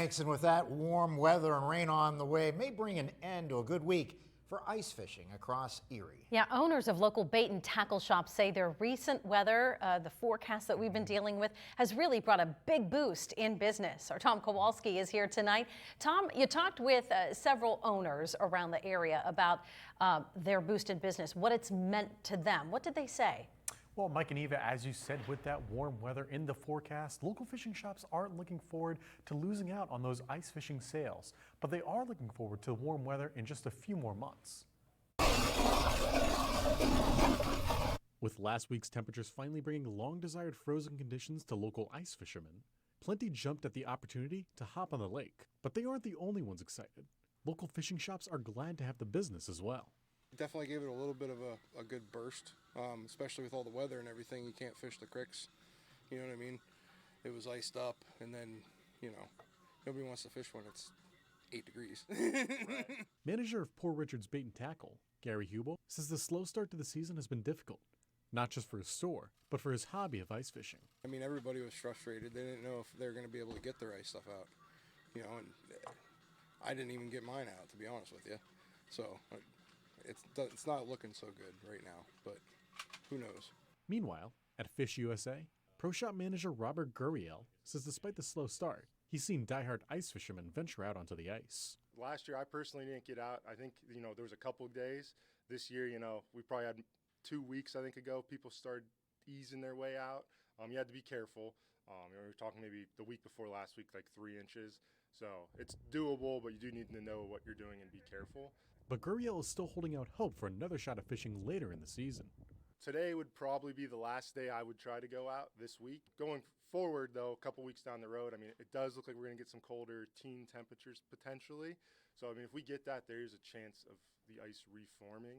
Thanks, and with that warm weather and rain on the way, it may bring an end to a good week for ice fishing across Erie. Yeah, owners of local bait and tackle shops say their recent weather, the forecast that we've been dealing with, has really brought a big boost in business. Our Tom Kowalski is here tonight. Tom, you talked with several owners around the area about their boost in business, what it's meant to them. What did they say? Well, Mike and Eva, as you said, with that warm weather in the forecast, local fishing shops aren't looking forward to losing out on those ice fishing sales, but they are looking forward to warm weather in just a few more months. With last week's temperatures finally bringing long-desired frozen conditions to local ice fishermen, plenty jumped at the opportunity to hop on the lake. But they aren't the only ones excited. Local fishing shops are glad to have the business as well. Definitely gave it a little bit of a good burst, especially with all the weather and everything. You can't fish the creeks, you know what I mean? It was iced up, and then, nobody wants to fish when it's 8 degrees. Right. Manager of Poor Richard's Bait and Tackle, Gary Hubel, says the slow start to the season has been difficult, not just for his store, but for his hobby of ice fishing. I mean, everybody was frustrated. They didn't know if they were going to be able to get their ice stuff out, and I didn't even get mine out, to be honest with you. So it's not looking so good right now, but who knows? Meanwhile, at Fish USA, Pro Shop manager Robert Gurriel says despite the slow start, he's seen diehard ice fishermen venture out onto the ice. Last year, I personally didn't get out. I think, there was a couple of days. This year, we probably had 2 weeks, I think, ago, people started easing their way out. You had to be careful. We were talking maybe the week before last week, like 3 inches. So it's doable, but you do need to know what you're doing and be careful. But Gurriel is still holding out hope for another shot of fishing later in the season. Today would probably be the last day I would try to go out this week. Going forward, though, a couple weeks down the road, it does look like we're going to get some colder teen temperatures potentially. So, if we get that, there is a chance of the ice reforming.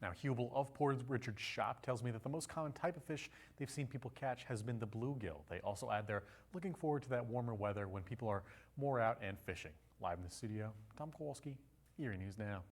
Now, Hubel of Poor Richard's shop tells me that the most common type of fish they've seen people catch has been the bluegill. They also add they're looking forward to that warmer weather when people are more out and fishing. Live in the studio, Tom Kowalski, Erie News Now.